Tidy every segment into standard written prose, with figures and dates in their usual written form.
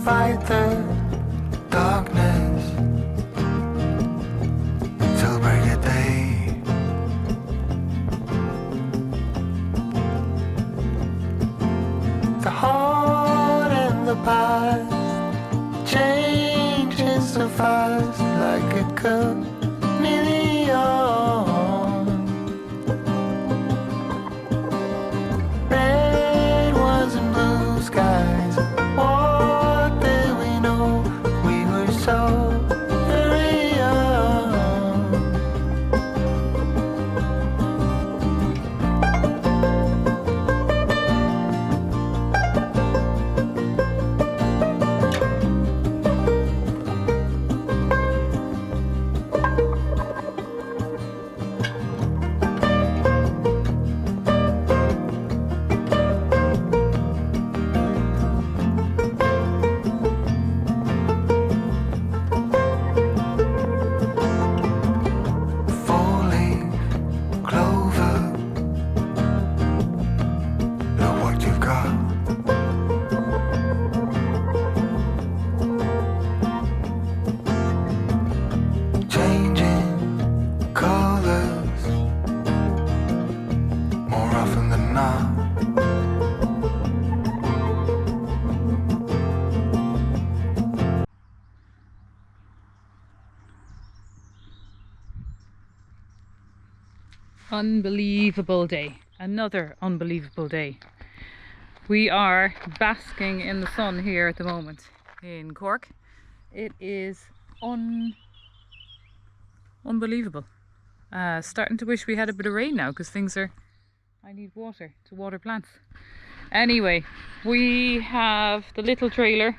fight the darkness till break of day. The heart and the past changing so fast, like a chameleon. Red ones and blue skies. What did we know? We were so very young. Four-leaf clover, look what you've got. Changing colors more often than not. Unbelievable day. Another unbelievable day. We are basking in the sun here at the moment in Cork. It is unbelievable. Starting to wish we had a bit of rain now because I need water to water plants. Anyway, we have the little trailer.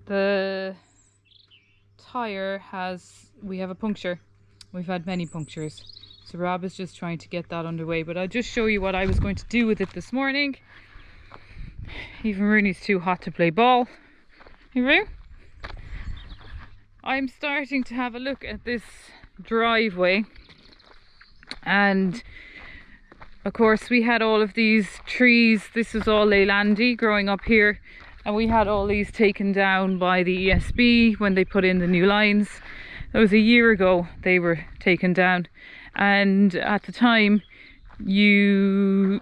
The tire we have a puncture. We've had many punctures. So Rob is just trying to get that underway, but I'll just show you what I was going to do with it this morning. Even Rooney's too hot to play ball. Hey Roo? I'm starting to have a look at this driveway, and of course we had all of these trees. This was all Leylandi growing up here, and we had all these taken down by the ESB when they put in the new lines. That was a year ago they were taken down, and at the time you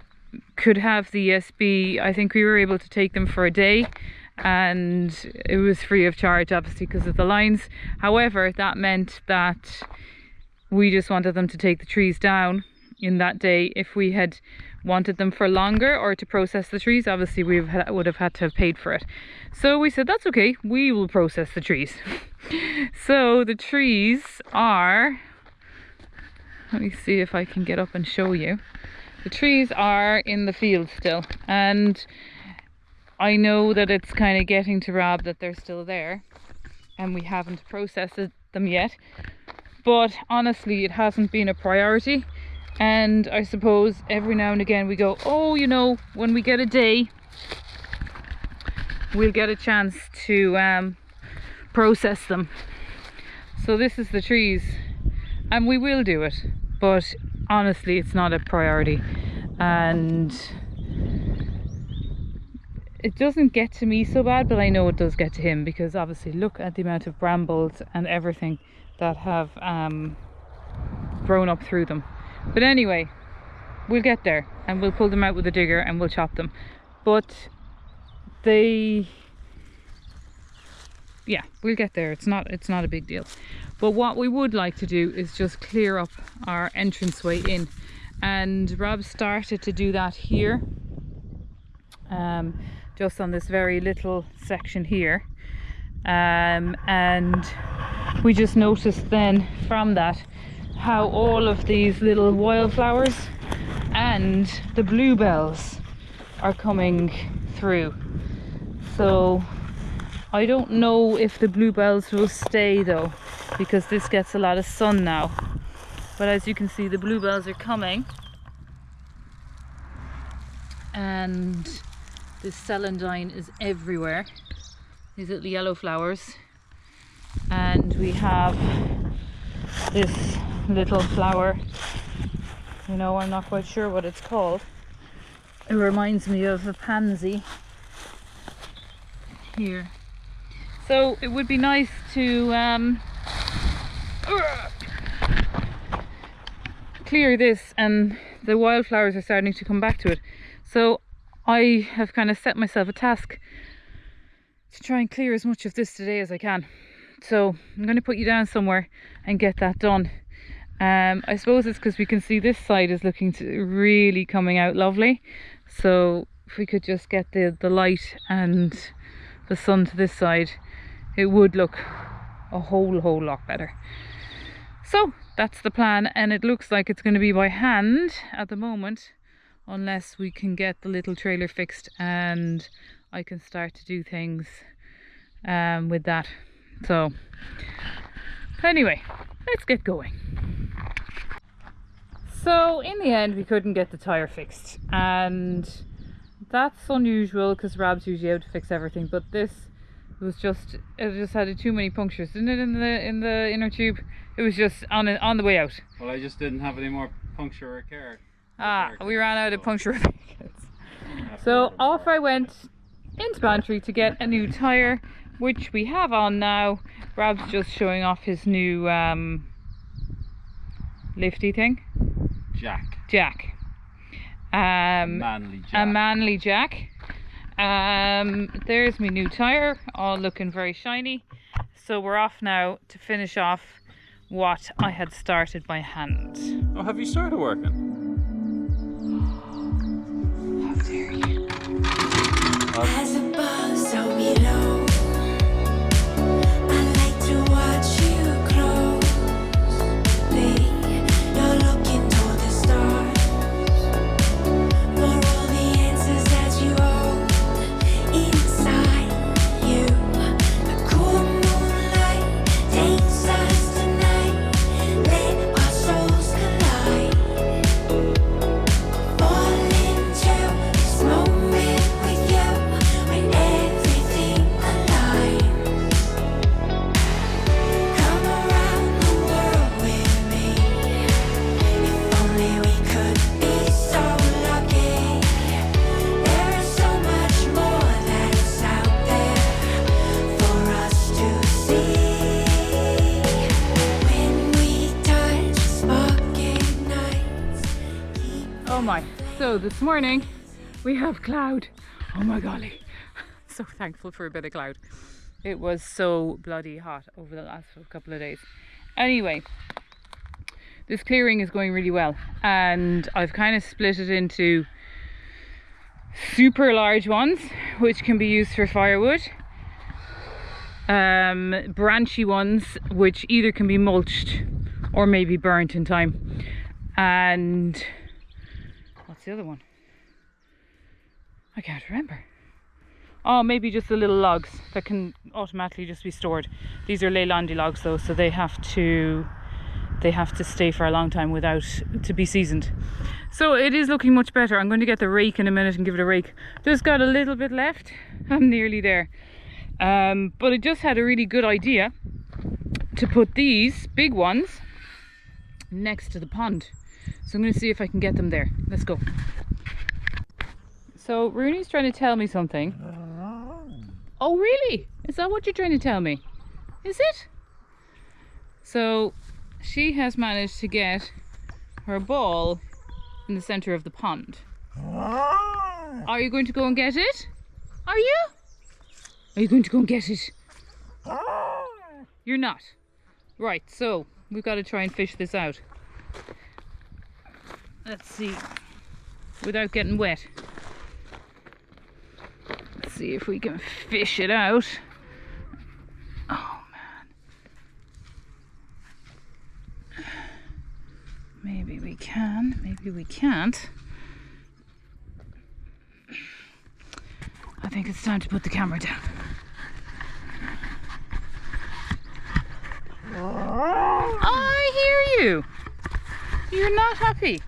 could have the ESB. I think we were able to take them for a day, and it was free of charge, obviously, because of the lines. However, that meant that we just wanted them to take the trees down in that day. If we had wanted them for longer or to process the trees, obviously we would have had to have paid for it. So we said, that's okay, we will process the trees. So the trees are, let me see if I can get up and show you. The trees are in the field still, and I know that it's kind of getting to Rob that they're still there and we haven't processed them yet, but honestly it hasn't been a priority. And I suppose every now and again we go, oh, you know, when we get a day we'll get a chance to process them. So this is the trees, and we will do it, but honestly it's not a priority, and it doesn't get to me so bad, but I know it does get to him, because obviously look at the amount of brambles and everything that have grown up through them. But anyway, we'll get there and we'll pull them out with a digger and we'll chop them. But yeah, we'll get there. It's not a big deal. But what we would like to do is just clear up our entranceway in, and Rob started to do that here, just on this very little section here, and we just noticed then from that how all of these little wildflowers and the bluebells are coming through. So I don't know if the bluebells will stay though, because this gets a lot of sun now. But as you can see, the bluebells are coming, and this celandine is everywhere, these little yellow flowers. And we have this little flower, you know, I'm not quite sure what it's called. It reminds me of a pansy. here. So it would be nice to clear this, and the wildflowers are starting to come back to it. So I have kind of set myself a task to try and clear as much of this today as I can. So I'm going to put you down somewhere and get that done. I suppose it's because we can see this side is looking to really coming out lovely. So if we could just get the light and the sun to this side, it would look a whole lot better. So that's the plan, and it looks like it's going to be by hand at the moment, unless we can get the little trailer fixed and I can start to do things with that. So anyway, let's get going. So in the end we couldn't get the tyre fixed, and that's unusual because Rob's usually out to fix everything, but this was just, it just had too many punctures, didn't it, in the inner tube? It was just on the way out. Well, I just didn't have any more puncture repair. We ran out of puncture repairs. So off I went into pantry to get a new tyre, which we have on now. Rob's just showing off his new lifty thing. Jack. Manly jack. A manly jack. There's my new tyre, all looking very shiny. So we're off now to finish off what I had started by hand. Oh, have you started working? How dare you? As above, so below. I like to watch you closely. You're looking toward the stars for all the answers that you hold inside you. The cool moonlight takes us tonight. Let our souls collide. Fall into this moment with you when everything aligns. Come around the world with me. If only we could be so lucky. There is so much more that's out there for us to see. When we touch, spark ignites. Oh my. So this morning we have cloud. Oh my golly. So thankful for a bit of cloud. It was so bloody hot over the last couple of days. Anyway, this clearing is going really well, and I've kind of split it into super large ones which can be used for firewood, branchy ones which either can be mulched or maybe burnt in time, and what's the other one? I can't remember. Oh, maybe just the little logs that can automatically just be stored. These are Leylandii logs though, so they have to stay for a long time without to be seasoned. So it is looking much better. I'm going to get the rake in a minute and give it a rake. Just got a little bit left. I'm nearly there. But I just had a really good idea to put these big ones next to the pond. So I'm going to see if I can get them there. Let's go. So Rooney's trying to tell me something. Oh really? Is that what you're trying to tell me? Is it? So she has managed to get her ball in the center of the pond. Are you going to go and get it? Are you? Are you going to go and get it? You're not. Right, so we've got to try and fish this out. Let's see. Without getting wet. Let's see if we can fish it out. Oh man. Maybe we can, maybe we can't. I think it's time to put the camera down. I hear you. You're not happy.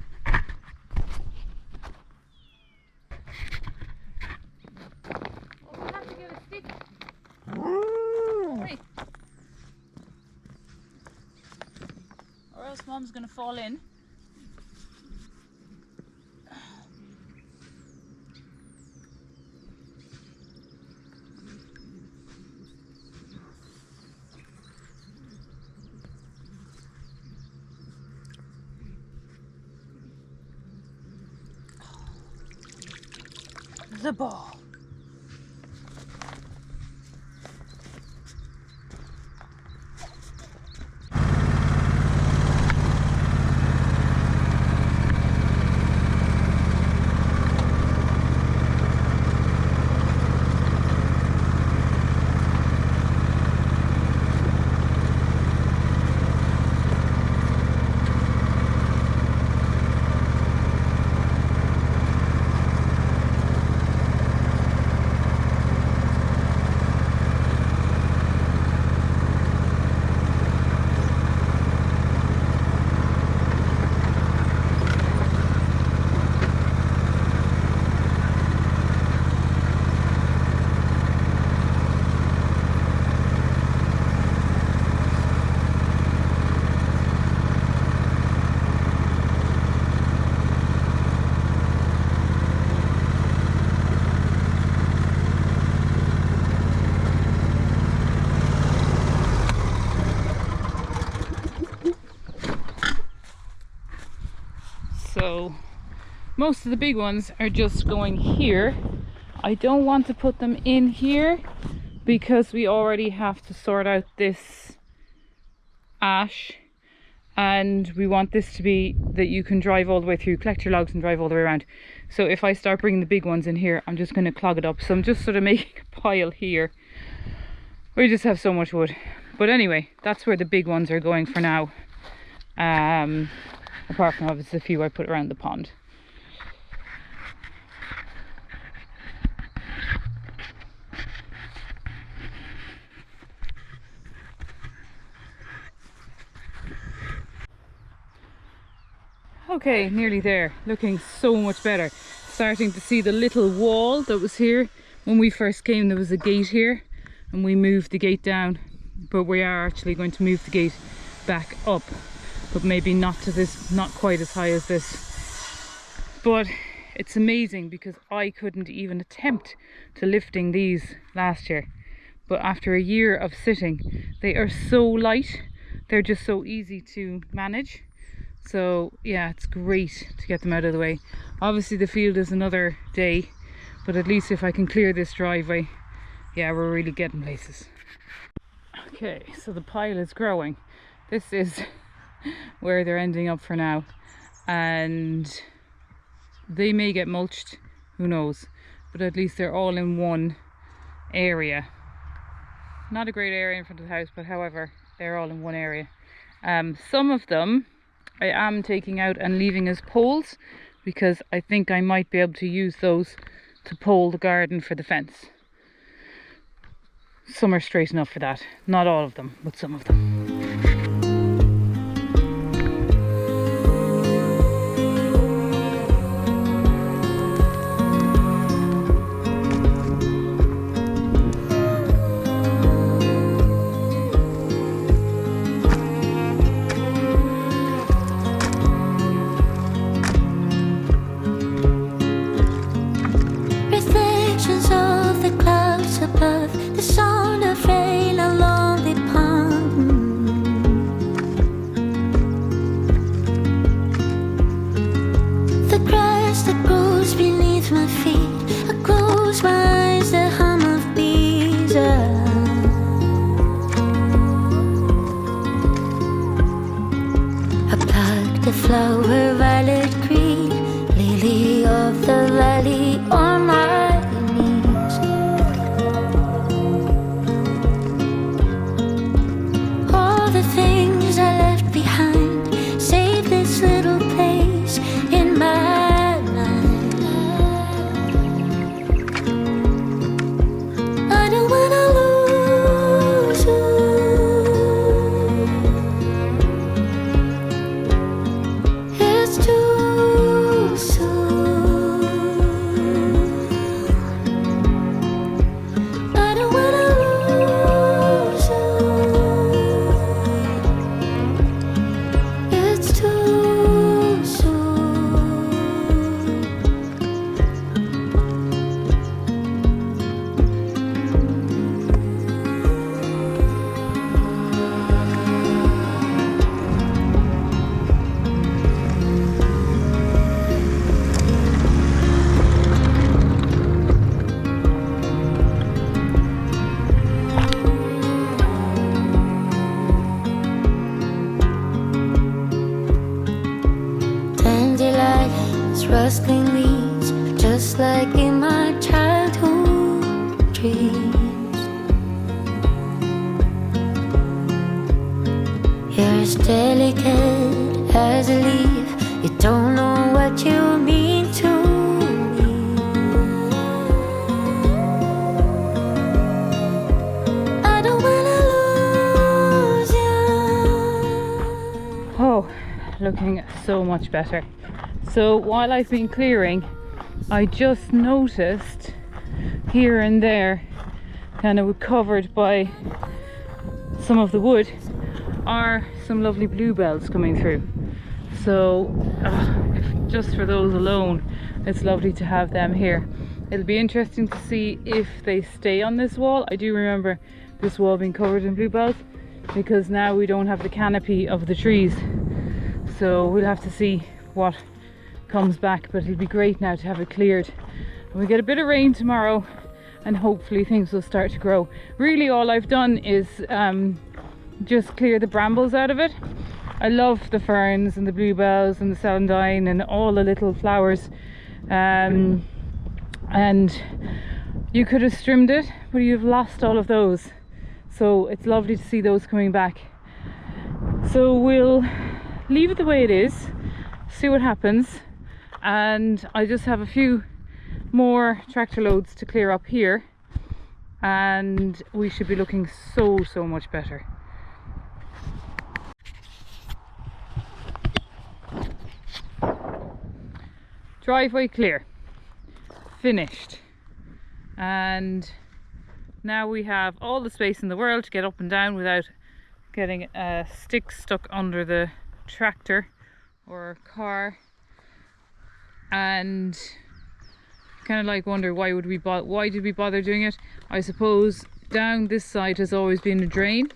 We'll have to get a stick. Hurry. Or else Mom's gonna fall in. the ball. So most of the big ones are just going here. I don't want to put them in here because we already have to sort out this ash, and we want this to be that you can drive all the way through, collect your logs and drive all the way around. So if I start bringing the big ones in here, I'm just going to clog it up. So I'm just sort of making a pile here. We just have so much wood. But anyway, that's where the big ones are going for now. Apart from obviously a few I put around the pond. Okay, nearly there. Looking so much better. Starting to see the little wall that was here. When we first came, there was a gate here and we moved the gate down. But we are actually going to move the gate back up. But maybe not to this, not quite as high as this. But it's amazing because I couldn't even attempt to lifting these last year. But after a year of sitting, they are so light. They're just so easy to manage. So yeah, it's great to get them out of the way. Obviously the field is another day, but at least if I can clear this driveway, yeah, we're really getting places. Okay, so the pile is growing. This is where they're ending up for now, and they may get mulched, who knows, but at least they're all in one area. Not a great area in front of the house, but however, they're all in one area. Some of them I am taking out and leaving as poles because I think I might be able to use those to pole the garden for the fence. Some are straight enough for that. Not all of them, but some of them. Reflections of the clouds above, the sound of rain along the pond. The grass that grows beneath my feet, I close my eyes, the hum of bees. I plucked the flower, violet green, lily of the valley on my knees. All the things I left behind, save this little place in my mind. I don't wanna lose you. It's too looking so much better. So while I've been clearing, I just noticed here and there, kind of covered by some of the wood, are some lovely bluebells coming through. So just for those alone, it's lovely to have them here. It'll be interesting to see if they stay on this wall. I do remember this wall being covered in bluebells, because now we don't have the canopy of the trees. So we'll have to see what comes back, but it'll be great now to have it cleared. And we get a bit of rain tomorrow and hopefully things will start to grow. Really all I've done is just clear the brambles out of it. I love the ferns and the bluebells and the celandine and all the little flowers, and you could have trimmed it, but you've lost all of those. So it's lovely to see those coming back. So we'll leave it the way it is, see what happens, and I just have a few more tractor loads to clear up here and we should be looking so much better. Driveway clear, finished, and now we have all the space in the world to get up and down without getting a stick stuck under the tractor or car. And kind of like wonder why did we bother doing it? I suppose down this side has always been a drain,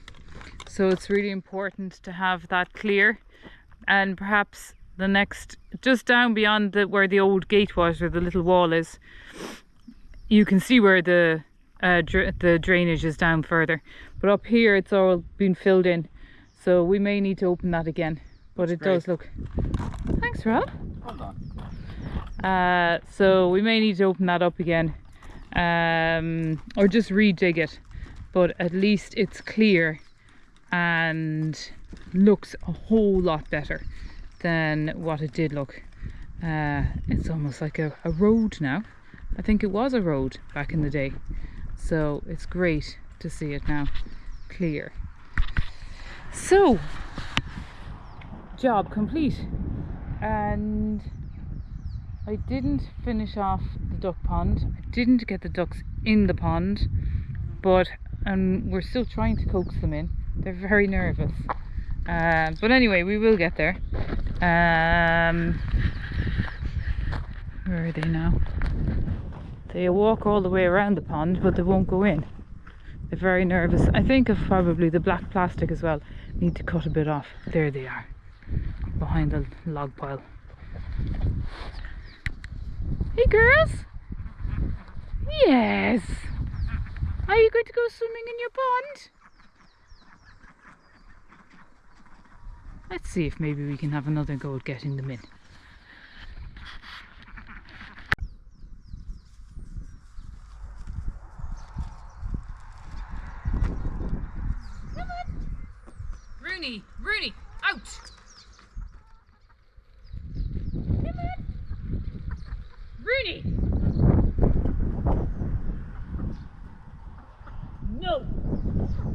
so it's really important to have that clear. And perhaps the next, just down beyond where the old gate was, where the little wall is, you can see where the drainage is down further, but up here it's all been filled in, so we may need to open that again. But it does look, thanks Rob. Hold on. So we may need to open that up again, or just redig it, but at least it's clear and looks a whole lot better than what it did look. It's almost like a road now. I think it was a road back in the day, so it's great to see it now clear. So job complete, and I didn't finish off the duck pond. I didn't get the ducks in the pond, but we're still trying to coax them in. They're very nervous, but anyway, we will get there. Where are they now? They walk all the way around the pond, but they won't go in. They're very nervous. I think of probably the black plastic as well. Need to cut a bit off. There they are, behind the log pile. Hey girls! Yes! Are you going to go swimming in your pond? Let's see if maybe we can have another go at getting them in. Come on! Rooney, out! Come on! Rooney! No! Come on!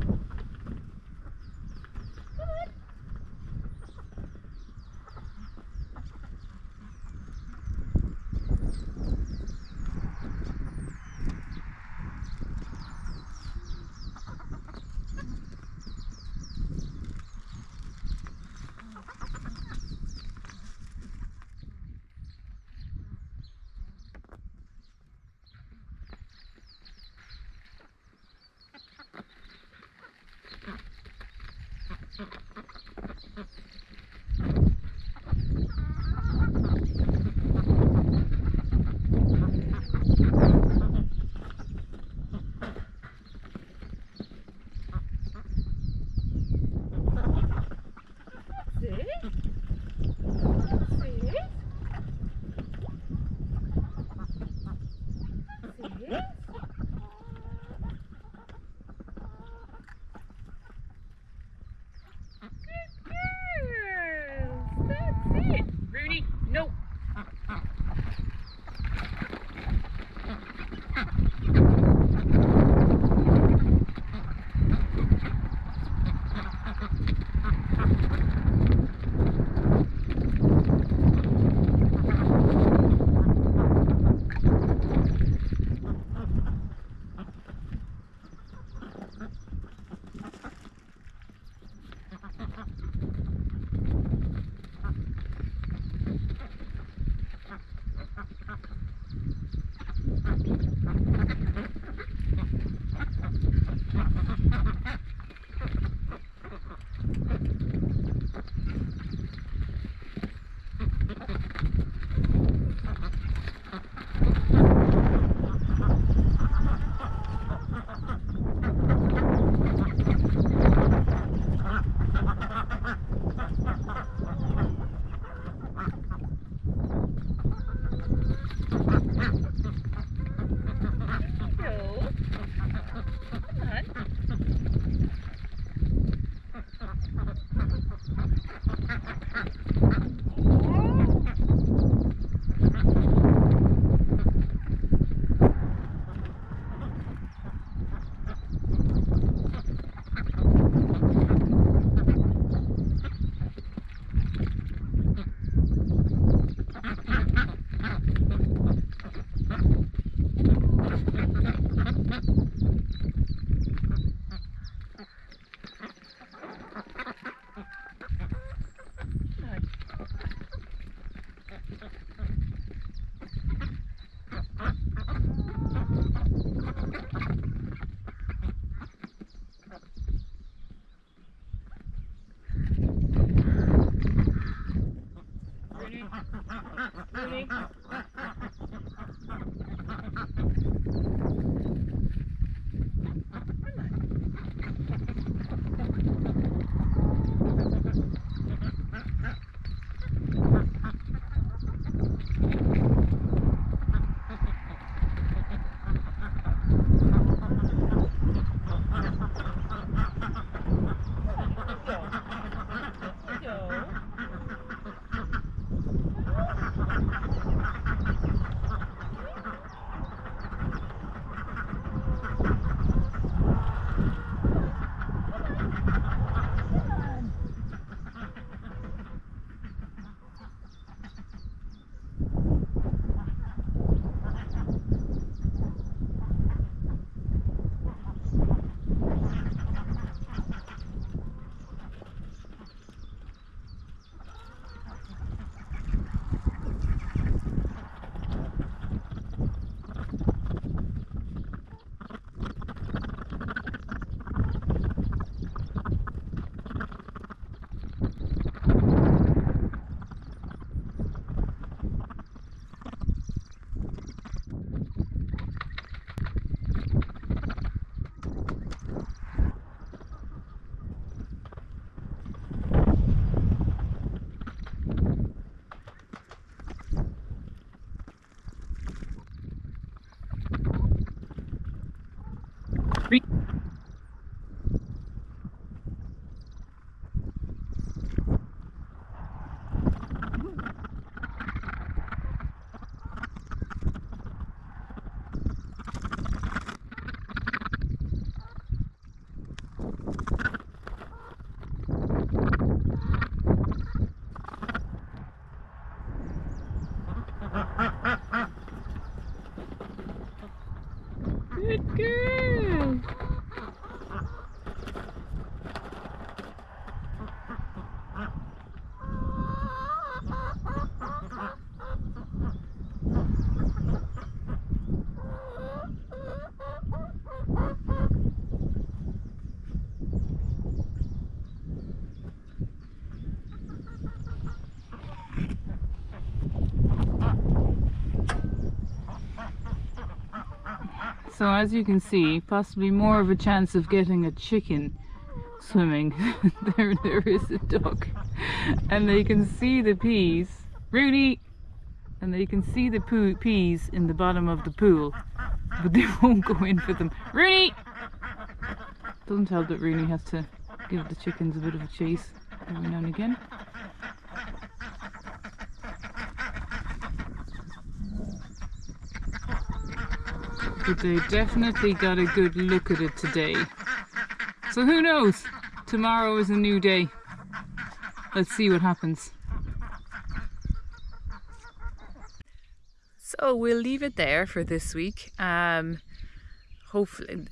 Good girl. So as you can see, possibly more of a chance of getting a chicken swimming than there is a duck. And they can see the peas. Rooney! And they can see the peas in the bottom of the pool, but they won't go in for them. Rooney! Doesn't help that Rooney has to give the chickens a bit of a chase every now and again. But they definitely got a good look at it today. So who knows? Tomorrow is a new day. Let's see what happens. So we'll leave it there for this week. Hopefully,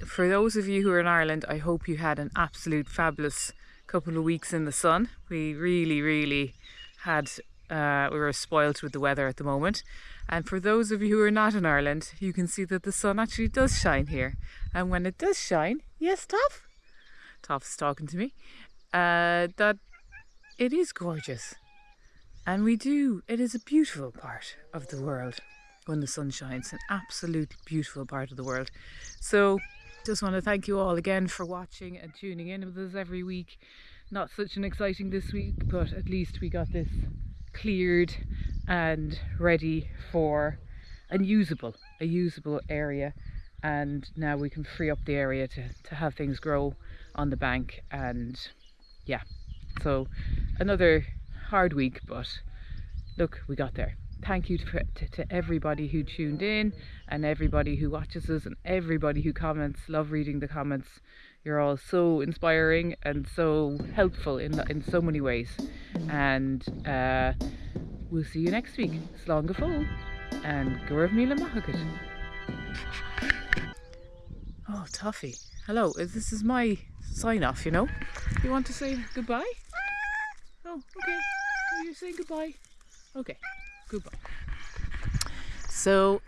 for those of you who are in Ireland, I hope you had an absolute fabulous couple of weeks in the sun. We really had, we were spoilt with the weather at the moment. And for those of you who are not in Ireland, you can see that the sun actually does shine here. And when it does shine, yes, Toph's talking to me, that it is gorgeous. And it is a beautiful part of the world when the sun shines, an absolute beautiful part of the world. So just want to thank you all again for watching and tuning in with us every week. Not such an exciting this week, but at least we got this cleared and ready for a usable area, and now we can free up the area to have things grow on the bank. And yeah, so another hard week, but look, we got there. Thank you to everybody who tuned in and everybody who watches us and everybody who comments. Love reading the comments. You're all so inspiring and so helpful in so many ways. And we'll see you next week. Slán go fóill and go raibh míle maith agat. Oh, Toffee. Hello. This is my sign off, you know. You want to say goodbye? Oh, okay. You're saying goodbye. Okay. Goodbye. So,